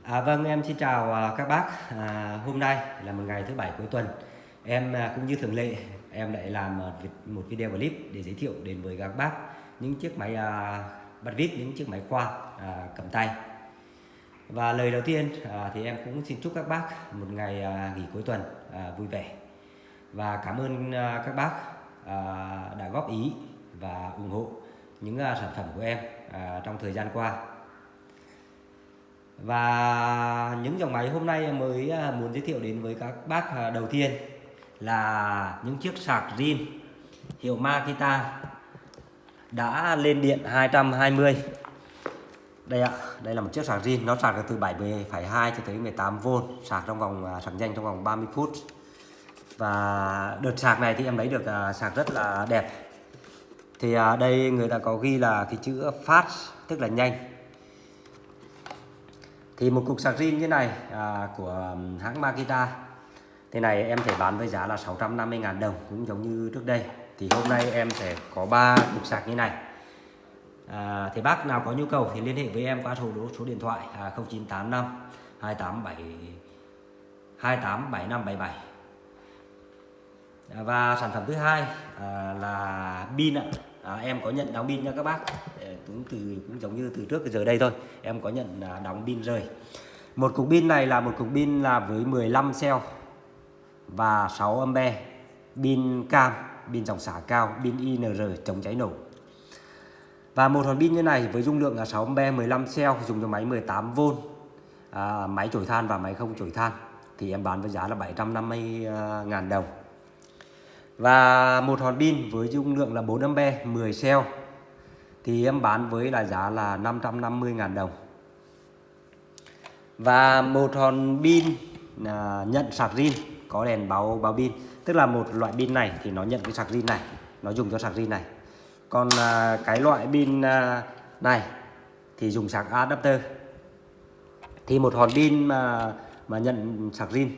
Vâng, em xin chào các bác. Hôm nay là một ngày thứ bảy cuối tuần. Em cũng như thường lệ, em lại làm một video clip để giới thiệu đến với các bác những chiếc máy bắt vít, những chiếc máy khoan cầm tay. Và lời đầu tiên thì em cũng xin chúc các bác một ngày nghỉ cuối tuần vui vẻ. Và cảm ơn các bác đã góp ý và ủng hộ những sản phẩm của em trong thời gian qua. Và những dòng máy hôm nay em mới muốn giới thiệu đến với các bác đầu tiên là những chiếc sạc zin hiệu Makita đã lên điện 220. Đây ạ, đây là một chiếc sạc zin, nó sạc được từ 7,2 cho tới 18V, sạc trong vòng sạc nhanh trong vòng 30 phút. Và đợt sạc này thì em lấy được sạc rất là đẹp. Thì đây người ta có ghi là cái chữ fast, tức là nhanh. Thì một cục sạc zin như này của hãng Makita thế này em thể bán với giá là 650.000 đồng, cũng giống như trước đây. Thì hôm nay em sẽ có 3 cục sạc như này. Thì bác nào có nhu cầu thì liên hệ với em qua số điện thoại 0985 287577. Và sản phẩm thứ hai là pin ạ. Em có nhận đóng pin nha các bác. Cũng giống như từ trước giờ đây thôi, em có nhận đóng pin rời. Một cục pin này là một cục pin là với 15 cell và 6 ampe, pin cam, pin dòng xả cao, pin INR chống cháy nổ. Và một hòn pin như này với dung lượng là 6 ampe, 15 cell, dùng cho máy 18V, máy chổi than và máy không chổi than, thì em bán với giá là 750.000 đồng. Và một hòn pin với dung lượng là 4 ampe, 10 cell thì em bán với là giá là 550.000 đồng. Và một hòn pin nhận sạc zin có đèn báo pin, tức là một loại pin này thì nó nhận cái sạc zin này, nó dùng cho sạc zin này. Còn cái loại pin này thì dùng sạc adapter. Thì một hòn pin mà nhận sạc zin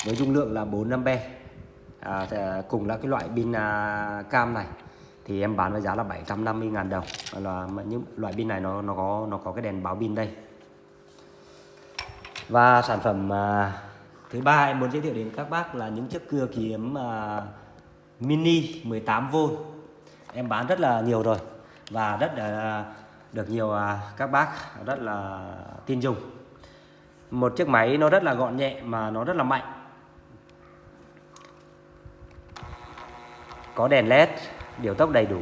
với dung lượng là 4 ampe cùng là cái loại pin cam này thì em bán với giá là 750.000 đồng. Là những loại pin này nó có cái đèn báo pin đây. Và sản phẩm thứ ba em muốn giới thiệu đến các bác là những chiếc cưa kiếm mini 18V. Em bán rất là nhiều rồi và rất là được nhiều các bác rất là tin dùng. Một chiếc máy nó rất là gọn nhẹ mà nó rất là mạnh. Có đèn led, điều tốc đầy đủ.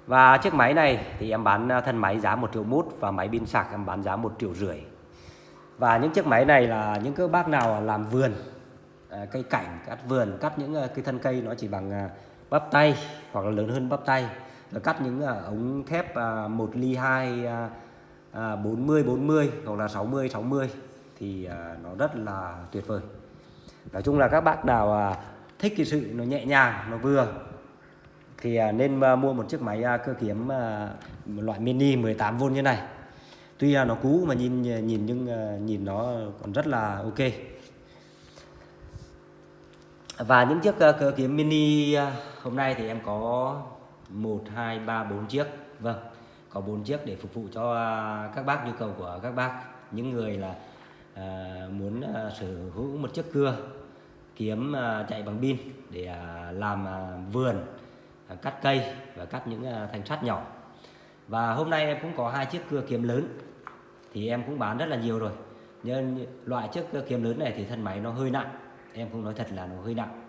Và chiếc máy này thì em bán thân máy giá 1,1 triệu và máy pin sạc em bán giá 1,5 triệu. Và những chiếc máy này là những các bác nào làm vườn, cây cảnh, cắt vườn, cắt những cái thân cây nó chỉ bằng bắp tay hoặc là lớn hơn bắp tay, rồi cắt những ống thép 1 ly 2 40 hoặc là 60 thì nó rất là tuyệt vời. Nói chung là các bác nào thích cái sự nó nhẹ nhàng, nó vừa thì nên mua một chiếc máy cơ kiếm một loại mini 18V như này. Tuy là nó cũ mà nhìn nhưng nhìn nó còn rất là ok. Và những chiếc cơ kiếm mini hôm nay thì em có 1, 2, 3, 4 chiếc. Vâng, có 4 chiếc để phục vụ cho các bác, nhu cầu của các bác. Những người là muốn sở hữu một chiếc cưa kiếm chạy bằng pin để làm vườn, cắt cây và cắt những thanh sắt nhỏ. Và hôm nay em cũng có 2 chiếc cưa kiếm lớn thì em cũng bán rất là nhiều rồi. Nhưng loại chiếc cưa kiếm lớn này thì thân máy nó hơi nặng, em cũng nói thật là nó hơi nặng.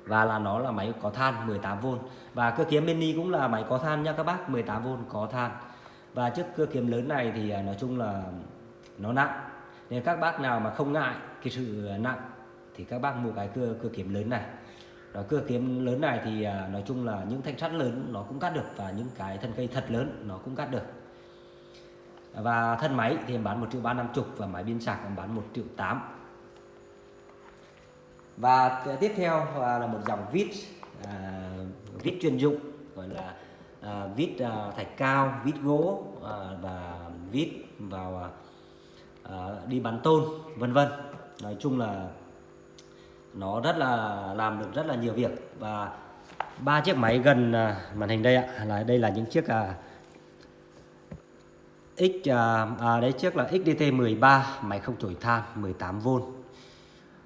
Và là nó là máy có than 18V. Và cưa kiếm mini cũng là máy có than nha các bác, 18V có than. Và chiếc cưa kiếm lớn này thì nói chung là nó nặng, nên các bác nào mà không ngại cái sự nặng thì các bác mua cái cưa kiếm lớn này. Rồi cưa kiếm lớn này thì nói chung là những thanh sắt lớn nó cũng cắt được, và những cái thân cây thật lớn nó cũng cắt được. Và thân máy thì em bán 1.350.000 và máy pin sạc em bán 1.800.000. Và tiếp theo là một dòng vít, vít chuyên dụng, gọi là vít thạch cao, vít gỗ và vít vào đi bắn tôn vân vân. Nói chung là nó rất là làm được rất là nhiều việc. Và ba chiếc máy gần màn hình đây ạ, đây là những chiếc đấy chiếc là XDT13 máy không chổi than 18V.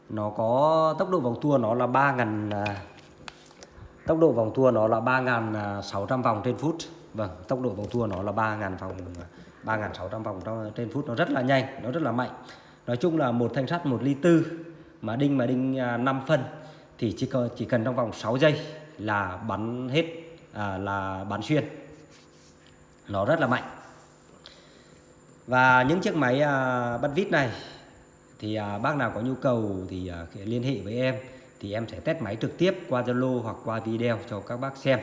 Nó có tốc độ vòng tua nó là 3.600 vòng trên phút. Vâng, tốc độ vòng tua nó là 3.600 vòng trên phút, nó rất là nhanh, nó rất là mạnh. Nói chung là một thanh sắt 1,4 ly mà đinh 5 phân thì chỉ cần trong vòng 6 giây là bắn hết, là bắn xuyên. Nó rất là mạnh. Và những chiếc máy bắt vít này thì bác nào có nhu cầu thì liên hệ với em, thì em sẽ test máy trực tiếp qua Zalo hoặc qua video cho các bác xem.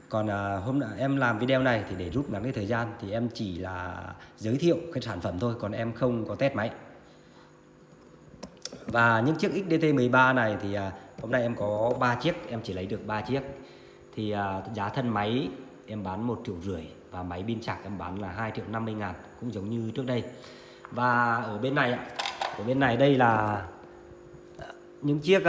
Còn hôm nào em làm video này thì để rút ngắn cái thời gian thì em chỉ là giới thiệu cái sản phẩm thôi, còn em không có test máy. Và những chiếc XDT13 này thì hôm nay em có 3 chiếc, em chỉ lấy được 3 chiếc. Thì giá thân máy em bán 1,5 triệu và máy pin sạc em bán là 2.050.000, cũng giống như trước đây. Và ở bên này đây là những chiếc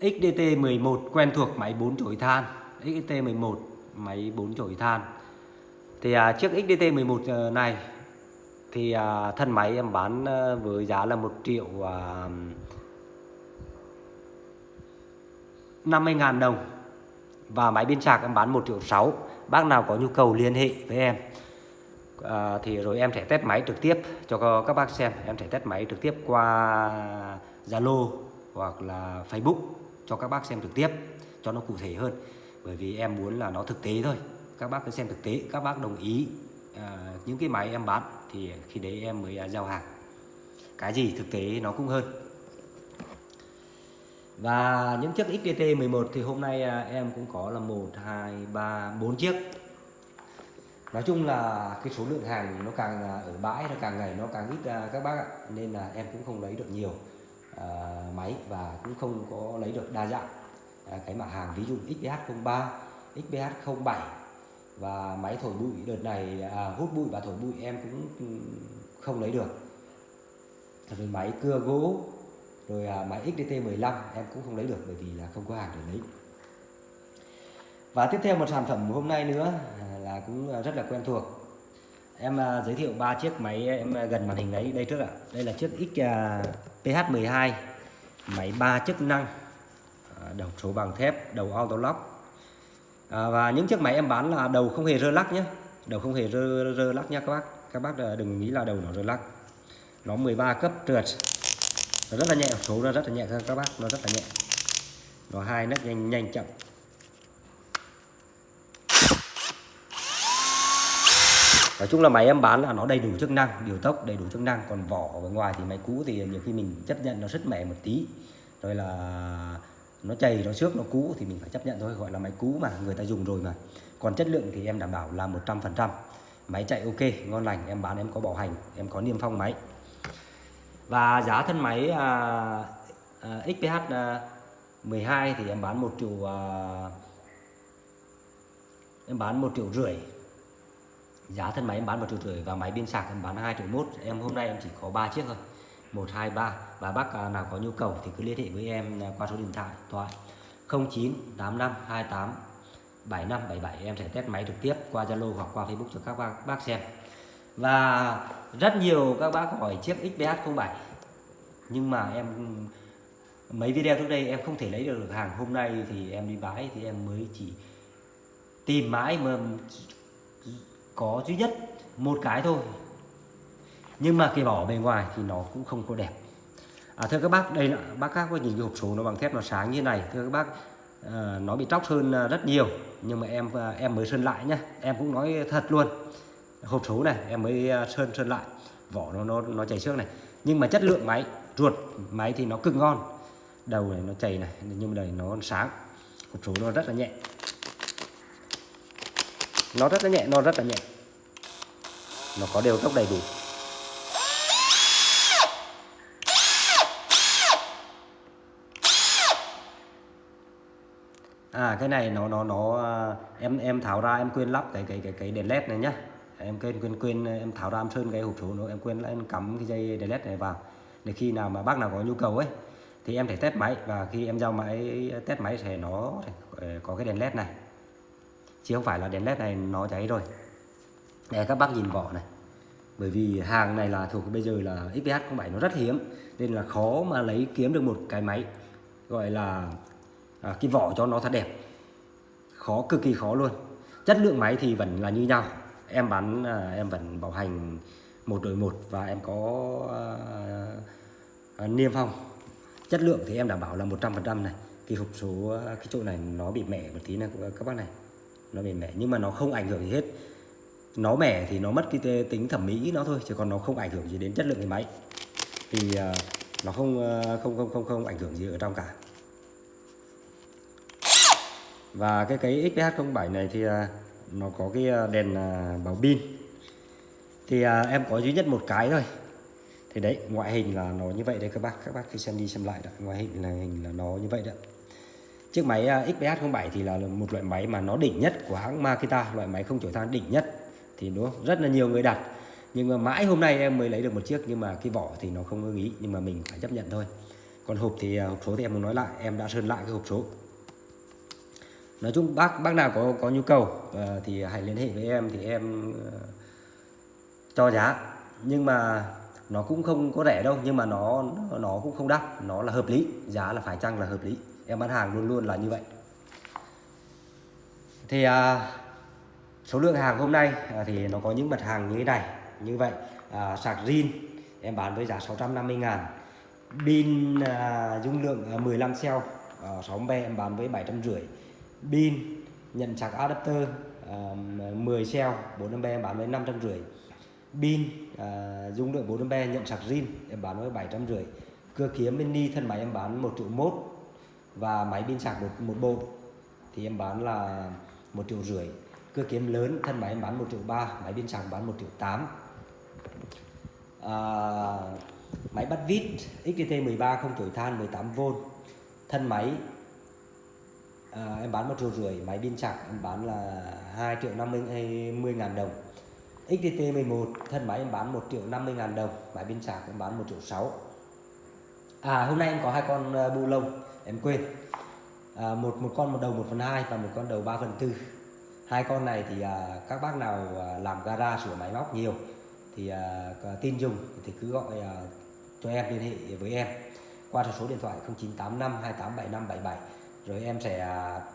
XDT11 quen thuộc, máy 4 chổi than. XDT11 máy 4 chổi than. Thì chiếc XDT11 này thì thân máy em bán với giá là 1.050.000 đồng. Và máy pin sạc em bán 1,6 triệu. Bác nào có nhu cầu liên hệ với em thì rồi em sẽ test máy trực tiếp cho các bác xem. Em sẽ test máy trực tiếp qua Zalo hoặc là Facebook cho các bác xem trực tiếp cho nó cụ thể hơn. Bởi vì em muốn là nó thực tế thôi, các bác cứ xem thực tế, các bác đồng ý những cái máy em bán thì khi đấy em mới giao hàng. Cái gì thực tế nó cũng hơn. Và những chiếc XDT11 thì hôm nay em cũng có là 1, 2, 3, 4 chiếc. Nói chung là cái số lượng hàng nó càng ở bãi, nó càng ngày nó càng ít các bác ạ. Nên là em cũng không lấy được nhiều máy và cũng không có lấy được đa dạng cái mặt hàng, ví dụ XPH03, XPH07 và máy thổi bụi đợt này, hút bụi và thổi bụi em cũng không lấy được. Rồi máy cưa gỗ, rồi máy XDT15 em cũng không lấy được bởi vì là không có hàng để lấy. Và tiếp theo một sản phẩm hôm nay nữa là cũng rất là quen thuộc. Em giới thiệu 3 chiếc máy em gần màn hình đấy đây trước ạ. Đây là chiếc XPH12 máy 3 chức năng, đầu số bằng thép, đầu auto lock. Và những chiếc máy em bán là đầu không hề rơ lắc nhé, đầu không hề rơ lắc nha các bác. Các bác đừng nghĩ là đầu nó rơ lắc. Nó 13 cấp trượt, nó rất là nhẹ, số nó rất là nhẹ các bác, nó rất là nhẹ. Nó 2 nấc nhanh chậm. Nói chung là máy em bán là nó đầy đủ chức năng, điều tốc đầy đủ chức năng. Còn vỏ ở ngoài thì máy cũ thì nhiều khi mình chấp nhận nó sứt mẻ một tí, rồi là nó chày, nó xước, nó cũ thì mình phải chấp nhận thôi, gọi là máy cũ mà, người ta dùng rồi mà. Còn chất lượng thì em đảm bảo là 100%. Máy chạy ok, ngon lành, em bán em có bảo hành, em có niêm phong máy. Và giá thân máy XPH12 thì em bán 1 triệu, em bán 1,5 triệu. Giá thân máy em bán 1,5 triệu và máy pin sạc em bán 2,1 triệu. Em hôm nay em chỉ có 3 chiếc thôi, 1, 2, 3. Và bác nào có nhu cầu thì cứ liên hệ với em qua số điện thoại 0985287577. Em sẽ test máy trực tiếp qua Zalo hoặc qua Facebook cho các bác xem. Và rất nhiều các bác hỏi chiếc XPH07, nhưng mà em mấy video trước đây em không thể lấy được hàng. Hôm nay thì em đi bãi thì em mới chỉ tìm mãi mà có duy nhất một cái thôi, nhưng mà cái vỏ bề ngoài thì nó cũng không có đẹp. Thưa các bác, đây là bác khác có nhìn cái hộp số nó bằng thép, nó sáng như này. Thưa các bác, nó bị tróc sơn rất nhiều, nhưng mà em mới sơn lại nhá, em cũng nói thật luôn. Hộp số này em mới sơn lại, vỏ nó chảy xước này, nhưng mà chất lượng máy, ruột máy thì nó cực ngon. Đầu này nó chảy này, nhưng mà đây nó sáng. Hộp số nó rất là nhẹ, nó rất là nhẹ, nó có đều tốc đầy đủ. Cái này em tháo ra, em quên lắp cái đèn led này nhá. Em quên em tháo ra, em sơn cái hộp số nó, em quên là em cắm cái dây đèn led này vào. Để khi nào mà bác nào có nhu cầu ấy thì em phải test máy, và khi em giao máy test máy thì nó có cái đèn led này, chứ không phải là đèn led này nó cháy rồi. Để các bác nhìn vỏ này, bởi vì hàng này là thuộc bây giờ là XPH07 nó rất hiếm, nên là khó mà lấy kiếm được một cái máy gọi là cái vỏ cho nó thật đẹp, khó, cực kỳ khó luôn. Chất lượng máy thì vẫn là như nhau, em bán em vẫn bảo hành 1 đổi 1 và em có niêm phong. Chất lượng thì em đảm bảo là 100% này. Cái hộp số cái chỗ này nó bị mẻ một tí này các bác này, nó bị mẻ nhưng mà nó không ảnh hưởng gì hết. Nó mẻ thì nó mất cái tính thẩm mỹ nó thôi, chứ còn nó không ảnh hưởng gì đến chất lượng cái máy, thì nó không ảnh hưởng gì ở trong cả. Và cái XPH07 này thì nó có cái đèn báo pin, thì em có duy nhất một cái thôi. Thì đấy, ngoại hình là nó như vậy đấy các bác khi xem đi xem lại đó, ngoại hình là nó như vậy đó. Chiếc máy XPH07 thì là một loại máy mà nó đỉnh nhất của hãng Makita, loại máy không chổi than đỉnh nhất, thì nó rất là nhiều người đặt. Nhưng mà mãi hôm nay em mới lấy được một chiếc, nhưng mà cái vỏ thì nó không ưng ý, nhưng mà mình phải chấp nhận thôi. Còn hộp thì hộp số thì em muốn nói lại, em đã sơn lại cái hộp số. Nói chung bác nào có nhu cầu thì hãy liên hệ với em, thì em cho giá. Nhưng mà nó cũng không có rẻ đâu, nhưng mà nó cũng không đắt, nó là hợp lý, giá là phải chăng là hợp lý. Em bán hàng luôn luôn là như vậy. Thì số lượng hàng hôm nay thì nó có những mặt hàng như thế này, như vậy. Sạc zin em bán với giá 650.000. Pin dung lượng 15 cell 6A em bán với 750. Pin nhận sạc adapter 10 cell 4A em bán với 550. Pin dung lượng 4A nhận sạc zin em bán với 750. Cưa kiếm mini thân máy em bán 1,1 triệu, và máy pin sạc một bộ thì em bán là 1,5 triệu. Cưa kiếm lớn thân máy em bán 1,3 triệu, máy pin sạc bán 1,8 triệu. Máy bắt vít XTT13 không chổi than 18V, thân máy em bán 1,5 triệu, máy pin sạc em bán là 2.050.000 đồng. XTT11 thân máy em bán 1.050.000 đồng, máy pin sạc em bán 1,6 triệu. Hôm nay em có 2 con bu lông em quên, một con một đầu 1/2 và một con đầu 3/4. 2 con này thì các bác nào làm gara sửa máy móc nhiều thì tin dùng thì cứ gọi cho em, liên hệ với em qua số điện thoại 0985 287577, rồi em sẽ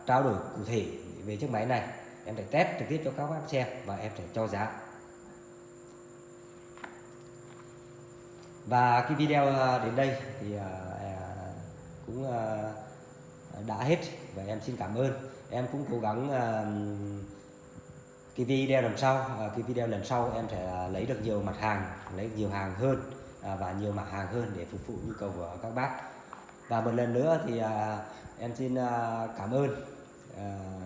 trao đổi cụ thể về chiếc máy này, em sẽ test trực tiếp cho các bác xem và em sẽ cho giá. Và cái video đến đây thì cũng đã hết, và em xin cảm ơn. Em cũng cố gắng cái video lần sau em sẽ lấy được nhiều mặt hàng, lấy nhiều hàng hơn và nhiều mặt hàng hơn để phục vụ nhu cầu của các bác. Và một lần nữa thì em xin cảm ơn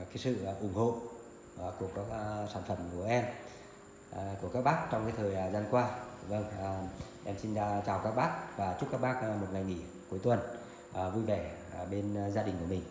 cái sự ủng hộ của các sản phẩm của em, của các bác trong cái thời gian qua. Vâng, em xin chào các bác và chúc các bác một ngày nghỉ cuối tuần vui vẻ bên gia đình của mình.